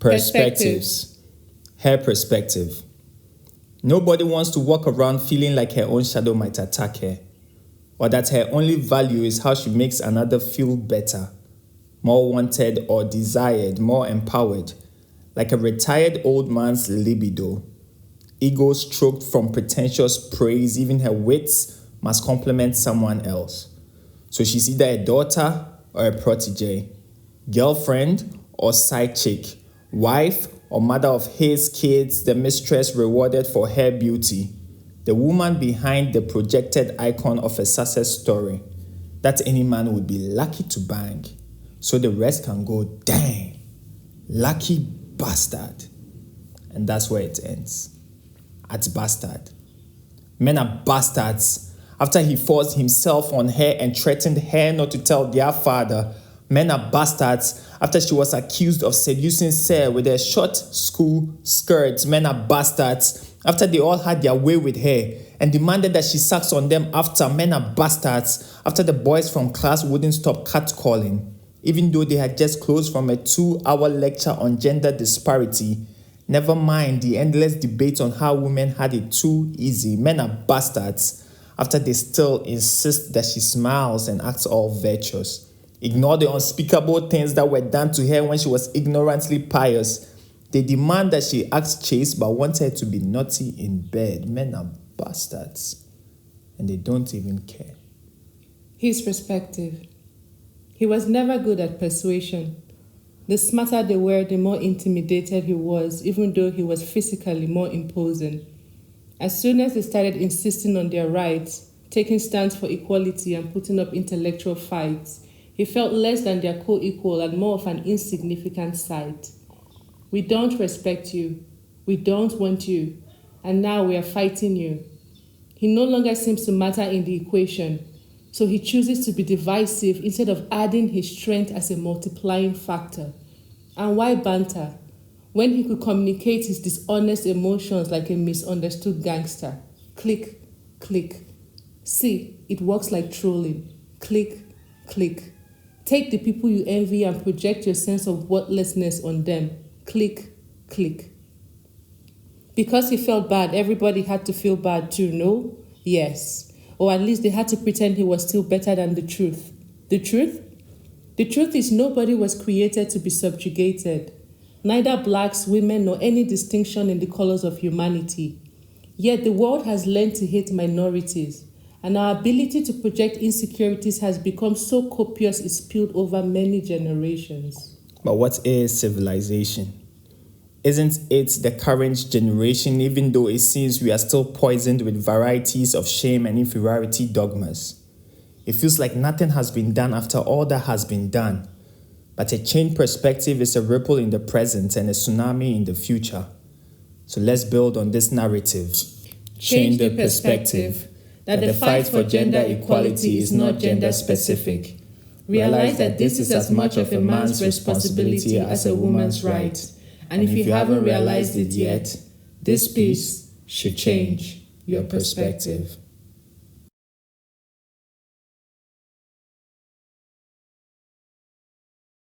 Perspectives. Her perspective. Nobody wants to walk around feeling like her own shadow might attack her, or that her only value is how she makes another feel better, more wanted or desired, more empowered, like a retired old man's libido. Ego stroked from pretentious praise, even her wits must complement someone else. So she's either a daughter or a protege, girlfriend or side chick, wife or mother of his kids, the mistress rewarded for her beauty, the woman behind the projected icon of a success story that any man would be lucky to bang, so the rest can go, dang, lucky bastard. And that's where it ends. At bastard. Men are bastards. After he forced himself on her and threatened her not to tell their father, men are bastards. After she was accused of seducing Sir with her short school skirts, men are bastards. After they all had their way with her and demanded that she sucks on them after, men are bastards. After the boys from class wouldn't stop catcalling, even though they had just closed from a 2-hour lecture on gender disparity. Never mind the endless debate on how women had it too easy. Men are bastards. After they still insist that she smiles and acts all virtuous. Ignore the unspeakable things that were done to her when she was ignorantly pious. They demand that she acts chaste but want her to be naughty in bed. Men are bastards. And they don't even care. His perspective. He was never good at persuasion. The smarter they were, the more intimidated he was, even though he was physically more imposing. As soon as they started insisting on their rights, taking stands for equality and putting up intellectual fights, he felt less than their co-equal and more of an insignificant sight. We don't respect you. We don't want you. And now we are fighting you. He no longer seems to matter in the equation, so he chooses to be divisive instead of adding his strength as a multiplying factor. And why banter, when he could communicate his dishonest emotions like a misunderstood gangster? Click, click. See, it works like trolling. Click, click. Take the people you envy and project your sense of worthlessness on them. Click, click. Because he felt bad, everybody had to feel bad too, no? Yes. Or at least they had to pretend he was still better than the truth. The truth? The truth is nobody was created to be subjugated. Neither blacks, women, nor any distinction in the colors of humanity. Yet the world has learned to hate minorities, and our ability to project insecurities has become so copious it spilled over many generations. But what is civilization? Isn't it the current generation, even though it seems we are still poisoned with varieties of shame and inferiority dogmas? It feels like nothing has been done after all that has been done. But a changed perspective is a ripple in the present and a tsunami in the future. So let's build on this narrative. Change the perspective that the fight for gender equality is not gender specific. Realize that this is as much of a man's responsibility as a woman's right. And if you haven't realized it yet, this piece should change your perspective.